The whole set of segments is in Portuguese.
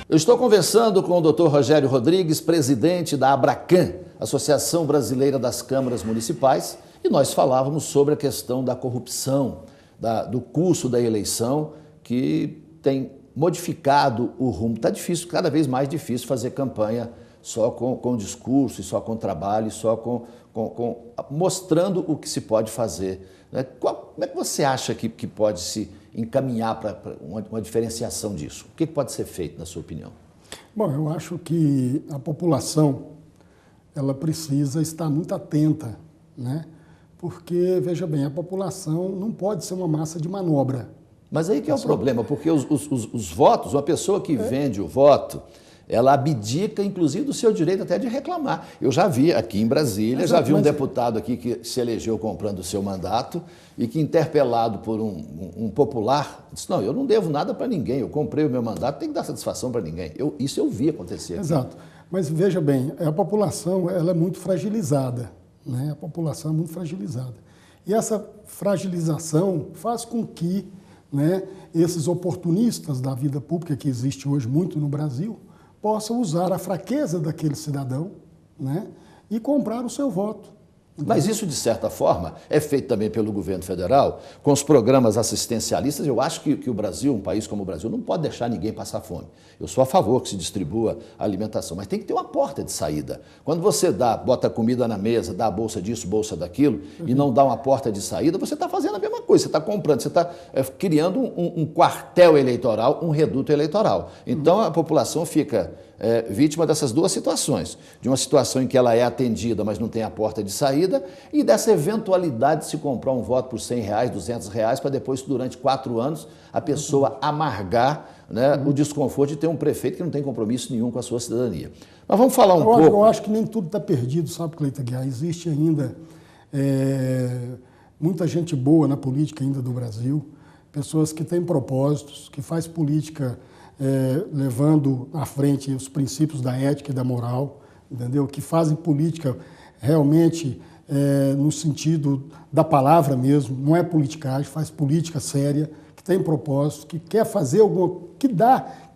Eu estou conversando com o Dr. Rogério Rodrigues, presidente da Abracan, Associação Brasileira das Câmaras Municipais, e nós falávamos sobre a questão da corrupção, do custo da eleição, que tem modificado o rumo. Está difícil, cada vez mais difícil fazer campanha só com discurso, só com trabalho, só mostrando o que se pode fazer. Como é que você acha que pode se encaminhar para uma diferenciação disso? O que pode ser feito, na sua opinião? Bom, eu acho que a população ela precisa estar muito atenta, né? Porque, veja bem, a população não pode ser uma massa de manobra. Mas aí que é o problema, porque os votos, uma pessoa que vende o voto, ela abdica, inclusive, do seu direito até de reclamar. Eu já vi aqui em Brasília, já vi um deputado aqui que se elegeu comprando o seu mandato e que, interpelado por um popular, disse, não, eu não devo nada para ninguém, eu comprei o meu mandato, tem que dar satisfação para ninguém. Isso eu vi acontecer aqui. Exato. Mas, veja bem, a população ela é muito fragilizada, né? A população é muito fragilizada. E essa fragilização faz com que, né, esses oportunistas da vida pública, que existe hoje muito no Brasil, possam usar a fraqueza daquele cidadão, né, e comprar o seu voto. Mas isso, de certa forma, é feito também pelo governo federal, com os programas assistencialistas. Eu acho que o Brasil, um país como o Brasil, não pode deixar ninguém passar fome. Eu sou a favor que se distribua a alimentação, mas tem que ter uma porta de saída. Quando você bota comida na mesa, dá a bolsa disso, bolsa daquilo, e não dá uma porta de saída, você está fazendo a mesma coisa, você está comprando, você está criando um quartel eleitoral, um reduto eleitoral. Então a população fica vítima dessas duas situações, de uma situação em que ela é atendida, mas não tem a porta de saída, e dessa eventualidade de se comprar um voto por R$100, R$200, para depois, durante 4 anos, a pessoa amargar, né, o desconforto de ter um prefeito que não tem compromisso nenhum com a sua cidadania. Mas vamos falar um pouco... Eu acho que nem tudo está perdido, sabe, Cleiton Aguiar? Existe ainda muita gente boa na política ainda do Brasil, pessoas que têm propósitos, que faz política levando à frente os princípios da ética e da moral, entendeu? Que fazem política realmente no sentido da palavra mesmo, não é politicagem, faz política séria, que tem propósito, que quer fazer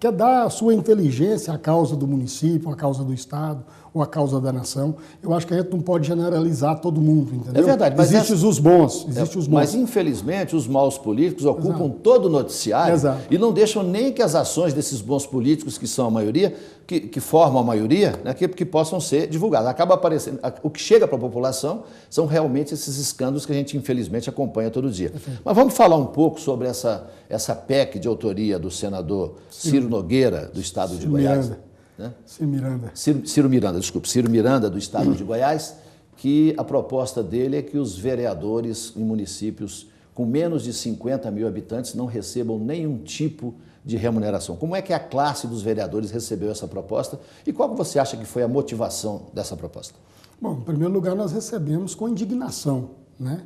quer dar a sua inteligência à causa do município, à causa do Estado ou à causa da nação. Eu acho que a gente não pode generalizar todo mundo, entendeu? É verdade. Mas existem os bons, Mas, infelizmente, os maus políticos ocupam todo o noticiário e não deixam nem que as ações desses bons políticos, que são a maioria, que formam a maioria, né, que possam ser divulgadas. Acaba aparecendo... O que chega para a população são realmente esses escândalos que a gente, infelizmente, acompanha todo dia. Mas vamos falar um pouco sobre essa PEC de autoria do senador Ciro Nogueira, do estado de Goiás. Né? Ciro Miranda, do estado de Goiás, que a proposta dele é que os vereadores em municípios com menos de 50 mil habitantes não recebam nenhum tipo de remuneração. Como é que a classe dos vereadores recebeu essa proposta e qual você acha que foi a motivação dessa proposta? Bom, em primeiro lugar, nós recebemos com indignação, né?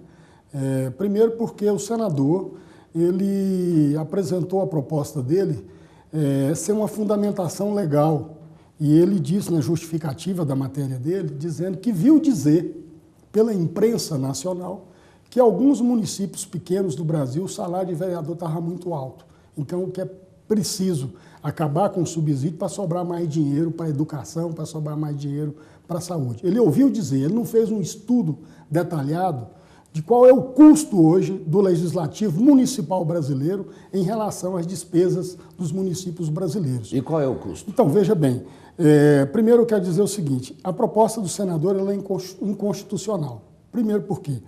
Primeiro porque o senador, ele apresentou a proposta dele ser uma fundamentação legal. E ele disse na justificativa da matéria dele, dizendo que viu dizer pela imprensa nacional que alguns municípios pequenos do Brasil o salário de vereador estava muito alto. Então, que é preciso acabar com o subsídio para sobrar mais dinheiro para a educação, para sobrar mais dinheiro para a saúde. Ele ouviu dizer, ele não fez um estudo detalhado de qual é o custo hoje do legislativo municipal brasileiro em relação às despesas dos municípios brasileiros. E qual é o custo? Então, veja bem, primeiro eu quero dizer o seguinte, a proposta do senador ela é inconstitucional. Primeiro porque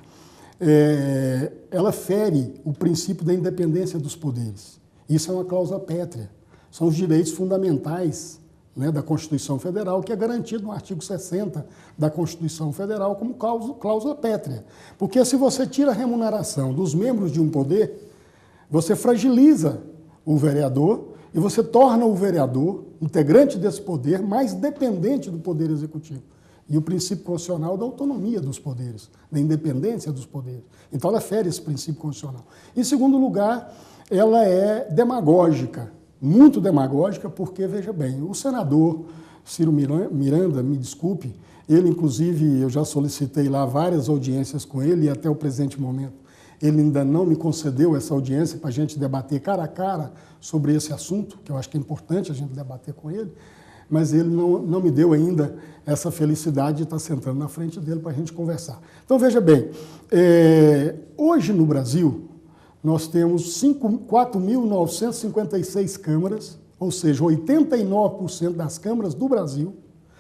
ela fere o princípio da independência dos poderes. Isso é uma cláusula pétrea. São os direitos fundamentais, né, da Constituição Federal, que é garantido no artigo 60 da Constituição Federal como cláusula pétrea. Porque se você tira a remuneração dos membros de um poder, você fragiliza o vereador e você torna o vereador, integrante desse poder, mais dependente do poder executivo. E o princípio constitucional da autonomia dos poderes, da independência dos poderes. Então ela fere esse princípio constitucional. Em segundo lugar, ela é demagógica, muito demagógica, porque, veja bem, o senador Ciro Miranda, me desculpe, ele, inclusive, eu já solicitei lá várias audiências com ele e até o presente momento ele ainda não me concedeu essa audiência para a gente debater cara a cara sobre esse assunto, que eu acho que é importante a gente debater com ele, mas ele não me deu ainda essa felicidade de estar sentando na frente dele para a gente conversar. Então, veja bem, hoje no Brasil, nós temos 4.956 câmaras, ou seja, 89% das câmaras do Brasil,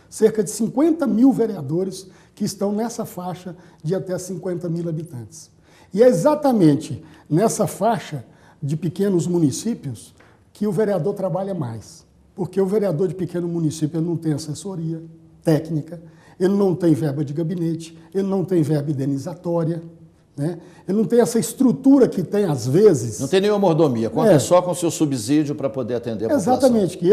cerca de 50 mil vereadores que estão nessa faixa de até 50 mil habitantes. E é exatamente nessa faixa de pequenos municípios que o vereador trabalha mais. Porque o vereador de pequeno município ele não tem assessoria técnica, ele não tem verba de gabinete, ele não tem verba indenizatória, né? Ele não tem essa estrutura que tem às vezes... Não tem nenhuma mordomia, conta só com o seu subsídio para poder atender a população. Exatamente, e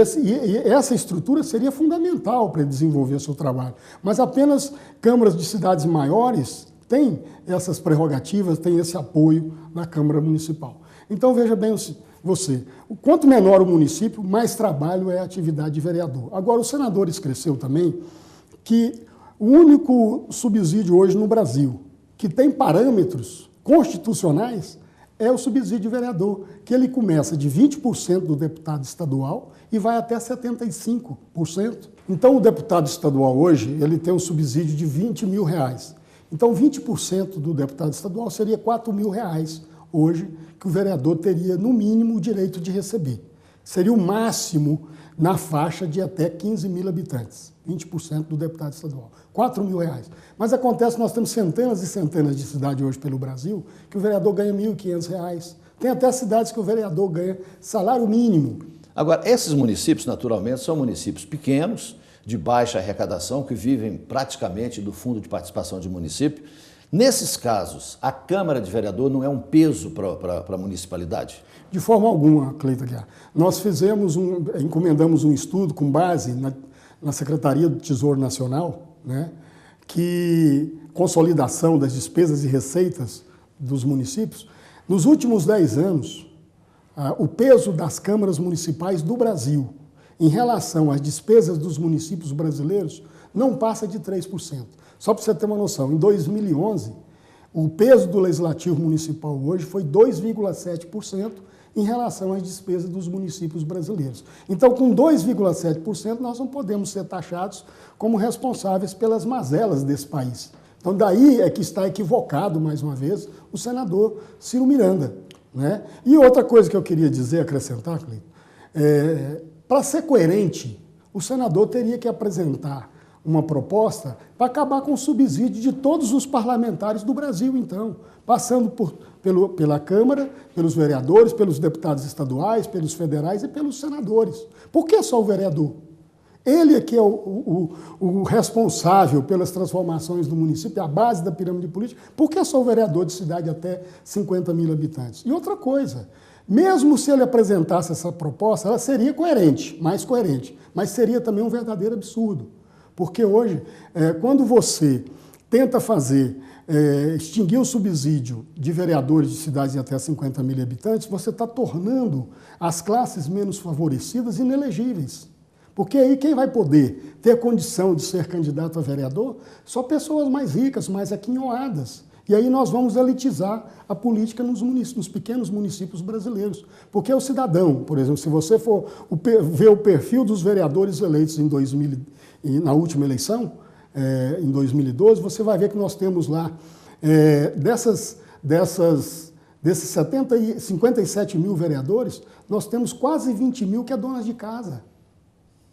essa estrutura seria fundamental para ele desenvolver o seu trabalho. Mas apenas câmaras de cidades maiores têm essas prerrogativas, têm esse apoio na Câmara Municipal. Então, veja bem você, quanto menor o município, mais trabalho é a atividade de vereador. Agora, o senador esclareceu também que o único subsídio hoje no Brasil que tem parâmetros constitucionais é o subsídio de vereador, que ele começa de 20% do deputado estadual e vai até 75%. Então, o deputado estadual hoje, ele tem um subsídio de R$20 mil. Então, 20% do deputado estadual seria R$4 mil hoje, que o vereador teria, no mínimo, o direito de receber. Seria o máximo na faixa de até 15 mil habitantes, 20% do deputado estadual, R$4 mil. Mas acontece que nós temos centenas e centenas de cidades hoje pelo Brasil que o vereador ganha R$1.500. Tem até cidades que o vereador ganha salário mínimo. Agora, esses municípios, naturalmente, são municípios pequenos, de baixa arrecadação, que vivem praticamente do fundo de participação de município. Nesses casos, a Câmara de Vereador não é um peso para a municipalidade? De forma alguma, Cleiton Guiar. Nós encomendamos um estudo com base na Secretaria do Tesouro Nacional, né, que consolidação das despesas e receitas dos municípios. Nos últimos 10 anos, o peso das câmaras municipais do Brasil em relação às despesas dos municípios brasileiros não passa de 3%. Só para você ter uma noção, em 2011, o peso do Legislativo Municipal hoje foi 2,7% em relação às despesas dos municípios brasileiros. Então, com 2,7%, nós não podemos ser taxados como responsáveis pelas mazelas desse país. Então, daí é que está equivocado, mais uma vez, o senador Ciro Miranda, né? E outra coisa que eu queria dizer, acrescentar, Cleiton, para ser coerente, o senador teria que apresentar uma proposta para acabar com o subsídio de todos os parlamentares do Brasil, então, passando pela Câmara, pelos vereadores, pelos deputados estaduais, pelos federais e pelos senadores. Por que só o vereador? Ele é que é o responsável pelas transformações do município, a base da pirâmide política. Por que só o vereador de cidade até 50 mil habitantes? E outra coisa, mesmo se ele apresentasse essa proposta, ela seria coerente, mais coerente, mas seria também um verdadeiro absurdo. Porque hoje, quando você tenta extinguir o subsídio de vereadores de cidades de até 50 mil habitantes, você está tornando as classes menos favorecidas inelegíveis. Porque aí quem vai poder ter condição de ser candidato a vereador? Só pessoas mais ricas, mais aquinhoadas. E aí nós vamos elitizar a política nos pequenos municípios brasileiros. Porque o cidadão, por exemplo, se você for ver o perfil dos vereadores eleitos na última eleição, em 2012, você vai ver que nós temos lá, desses 57 mil vereadores, nós temos quase 20 mil que é donas de casa.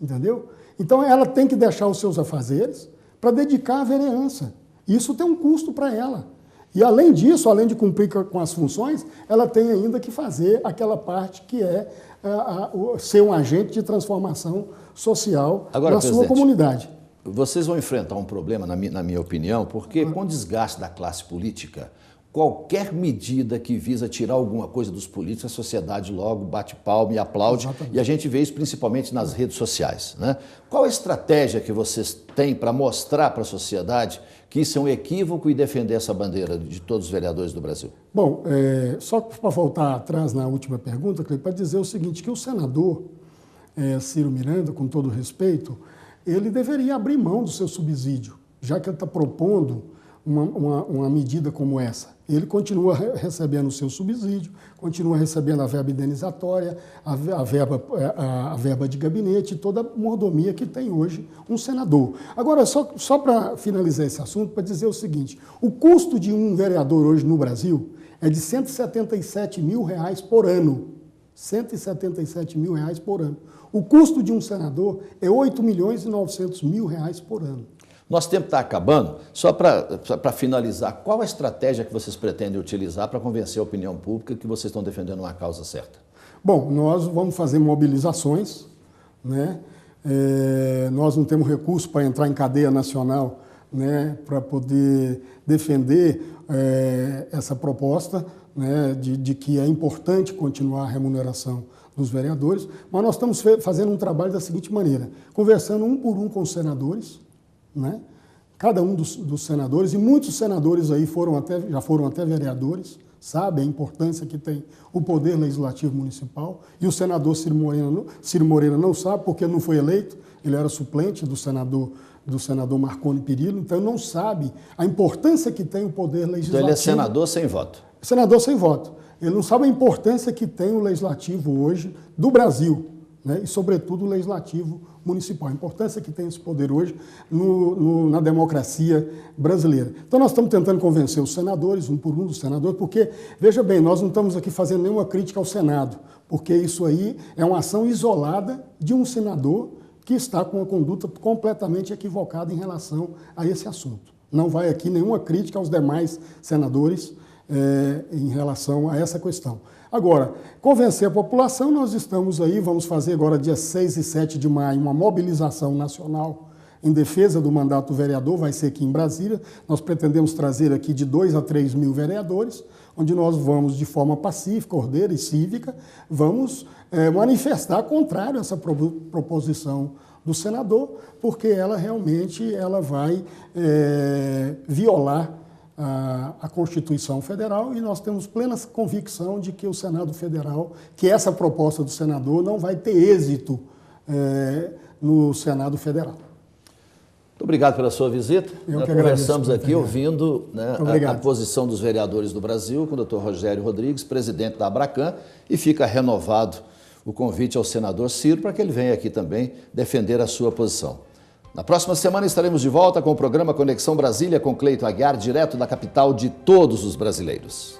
Entendeu? Então ela tem que deixar os seus afazeres para dedicar à vereança. Isso tem um custo para ela. E além disso, além de cumprir com as funções, ela tem ainda que fazer aquela parte que é ser um agente de transformação social na sua comunidade. Vocês vão enfrentar um problema, na minha opinião, porque com o desgaste da classe política, qualquer medida que visa tirar alguma coisa dos políticos, a sociedade logo bate palma e aplaude. Exatamente. E a gente vê isso principalmente nas redes sociais, né? Qual a estratégia que vocês têm para mostrar para a sociedade que isso é um equívoco e defender essa bandeira de todos os vereadores do Brasil? Bom, só para voltar atrás na última pergunta, para dizer o seguinte, que o senador Ciro Miranda, com todo respeito, ele deveria abrir mão do seu subsídio, já que ele está propondo uma medida como essa? Ele continua recebendo o seu subsídio, continua recebendo a verba indenizatória, a verba de gabinete, toda a mordomia que tem hoje um senador. Agora, só para finalizar esse assunto, para dizer o seguinte, o custo de um vereador hoje no Brasil é de R$ 177 mil por ano. R$ 177 mil por ano. O custo de um senador é R$ 8.900.000 por ano. Nosso tempo está acabando. Só para finalizar, qual a estratégia que vocês pretendem utilizar para convencer a opinião pública que vocês estão defendendo uma causa certa? Bom, nós vamos fazer mobilizações, né? Nós não temos recurso para entrar em cadeia nacional, né, para poder defender essa proposta, né, de que é importante continuar a remuneração dos vereadores, mas nós estamos fazendo um trabalho da seguinte maneira, conversando um por um com os senadores, né? Cada um dos senadores, e muitos senadores aí já foram até vereadores, sabem a importância que tem o poder legislativo municipal, e o senador Ciro Moreira não sabe porque não foi eleito, ele era suplente do senador Marconi Perillo, então não sabe a importância que tem o poder legislativo. Então ele é senador sem voto? Senador sem voto. Ele não sabe a importância que tem o legislativo hoje do Brasil, né? E, sobretudo, o legislativo municipal. A importância que tem esse poder hoje na democracia brasileira. Então, nós estamos tentando convencer os senadores, um por um dos senadores, porque, veja bem, nós não estamos aqui fazendo nenhuma crítica ao Senado, porque isso aí é uma ação isolada de um senador que está com uma conduta completamente equivocada em relação a esse assunto. Não vai aqui nenhuma crítica aos demais senadores em relação a essa questão. Agora, convencer a população, nós estamos aí, vamos fazer agora dia 6 e 7 de maio uma mobilização nacional em defesa do mandato do vereador, vai ser aqui em Brasília. Nós pretendemos trazer aqui de 2 a 3 mil vereadores, onde nós vamos, de forma pacífica, ordeira e cívica, vamos manifestar contrário a essa proposição do senador, porque ela realmente vai violar a Constituição Federal, e nós temos plena convicção de que o Senado Federal, que essa proposta do senador não vai ter êxito no Senado Federal. Muito obrigado pela sua visita. Nós conversamos aqui ouvindo, né, a posição dos vereadores do Brasil com o Dr. Rogério Rodrigues, presidente da Abracan, e fica renovado o convite ao senador Ciro para que ele venha aqui também defender a sua posição. Na próxima semana estaremos de volta com o programa Conexão Brasília com Cleito Aguiar, direto da capital de todos os brasileiros.